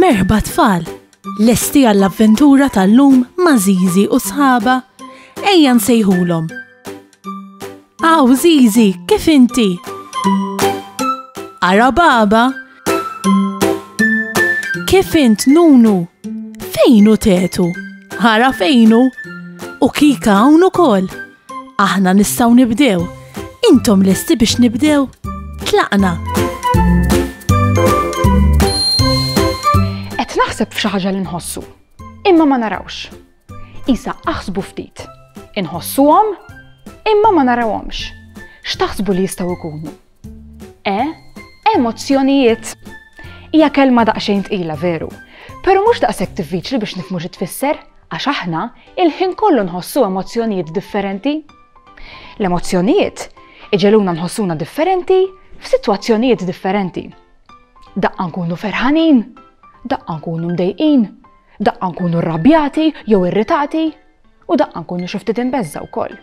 Merħba tfal, lesti għall-avventura tal-lum ma' Żiżi u sħabha, ejja nsejħulhom. Aw Żiżi, kif inti? Ara baba? Kif int Nunu? Fejnu tetu? Ara fejnu? U Kika hawn ukoll. Aħna nistgħu nibdew. Intom lesti biex nibdew? Tlaqna. Qed naħseb f'xi ħaġa li nħossu, imma ma narawx. Isa aħsbu ftit. Inħossuhom, imma ma narawhomx. X'taħsbu li jistgħu jkunu? Emozzjonijiet. Hija kelma daqsxejn tqila veru, però mhux daqshekk diffiċli biex nifhmu xi tfisser għax aħna il-ħin kollu nħossu emozzjonijiet differenti. L-emozzjonijiet iġeluna nħossuna differenti f'sitwazzjonijiet differenti. Daqqa nkunu ferħanin, daqqa nkunu mdejqin, daqqa nkunu rrabjati jew irritati u daqqa nkunu xi ftit imbeżza wkoll.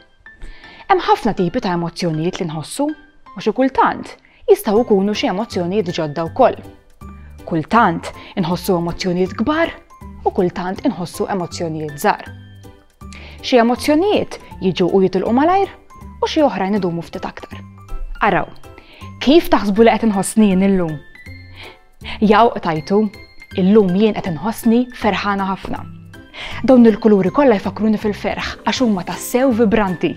Hemm ħafna tipi ta' emozzjonijiet li nħossu u xi kultant jistgħu jkunu xi emozzjonijiet ġodda wkoll. Kultant inħossu emozzjonijiet kbar u kultant inħossu emozzjonijiet żgħar. Xi emozzjonijiet jiġu u jitilqu malajr u xi oħrajn idumu ftit aktar. Araw, kif taħsbu li qed inħossni jien illum? Jgħu tajtu, illum jien qed inħossni ferħana ħafna. Dawn il-kuluri kollha jfakruni fil-ferħ għax huma tassew vibranti.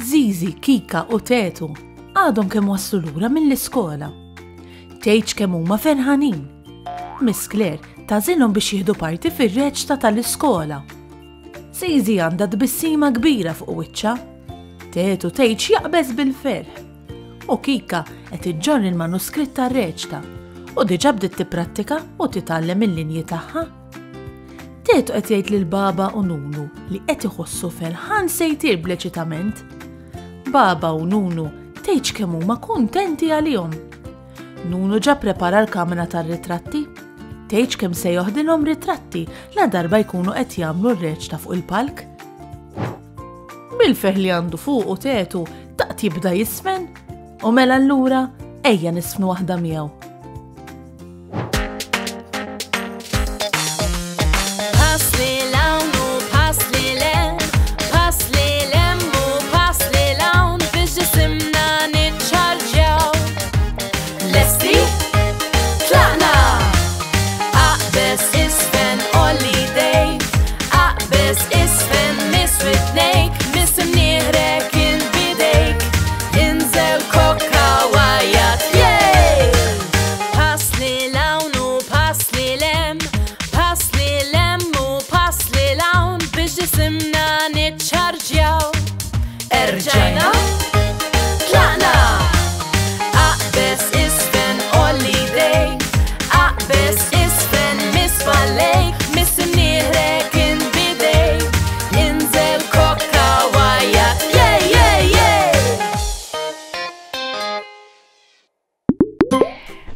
Żiżi, Kika u Tetu għadhom kemm waslu lura mill-iskola. Tgħidx kemm huma ferħanin. Miss Claire tagħżilhom biex jieħdu parti fir-reċta tal-iskola. Żiżi għandha tbissima kbira fuq wiċċha. Tetu tgħid jaqbeż bil-ferħ. U Kika qed iġġorri l-manuskritt tar-reċta u diġà bdiet tipprattika u titgħallem il-linji tagħha. Tetu qed jgħid lil Baba u Nunu li qed iħossu ferħan sejtir bl-eċitament. Baba u Nunu tgħidx kemm huma kuntenti għalihom. Nunu ġa prepara l-kamra tar-ritratti. Tgħidx kemm se joħdilhom ritratti la darba jkunu qed jagħmlu r-reċta fuq il-palk. Bil-ferħ li għandu fuq u Tetu taqt jibda jisfen u mela allura ejja nisfnu waħda miegħu.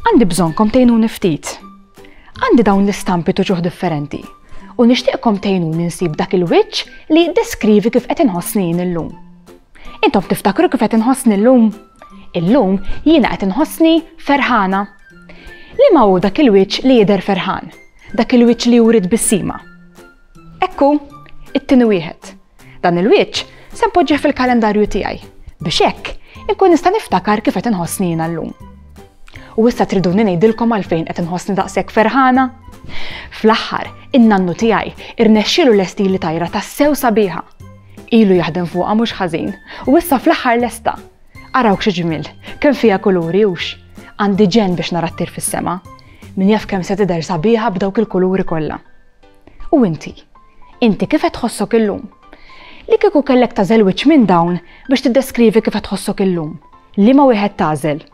Għandi bżonkom tgħinuni ftit. Għandi dawn l-istampi tuġuħ differenti u nixtieqkom tgħinuni nsib dak il-wiċċ li jiddeskrivi kif qed inħossni jien illum. Intom tiftakru kif qed inħossni llum? Illum jiena qed inħossni ferħana. Liema hu dak il-wiċċ li jidher ferħan, dak il-wiċċ li juri tbissima. Ekku, it-tieni wieħed. Dan il-wiċċ se npoġġih fil-kalendarju tiegħi biex hekk inkun nista' niftakar kif qed inħossni jiena llum. U issa triduni ngħidilkom għalfejn qed inħossni daqshekk ferħana? Fl-aħħar, in-nannu tiegħi irnexxielu lestili tajra tassew sabiħa. Ilu jaħdem fuqha mhux ħażin u issa fl-aħħar lesta. Araw xi ġmiel, kemm fiha kuluri hux. Għandi ġenn biex nara t-tir fis-sema. Min jaf kemm se tidher sabiħa b'dawk il-kuluri kollha. U inti kif qed tħossok illum? Li kieku kellek tażel wiċċ minn dawn biex tiddeskrivi kif qed tħossok illum. Liema wieħed tażel?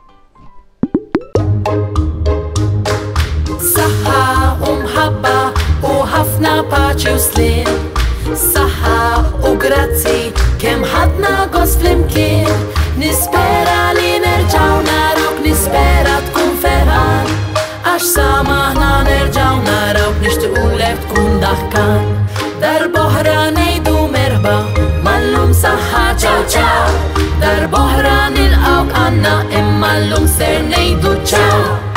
Saħħa u mħabba u ħafna paċi u slim. Saħħa u grazzi kemm ħadna gost flimkien. Nispera li nerġgħu narawk, nispera tkun ferħan. Għax samaħna nerġgħu narawk, nixtiequlek tkun daħkan. Darb'oħra ngħidu merħba, mallum saħħa ċaw ċaw. Darb'oħra nilqgħu għandna imma llum ser ngħidu ċaw.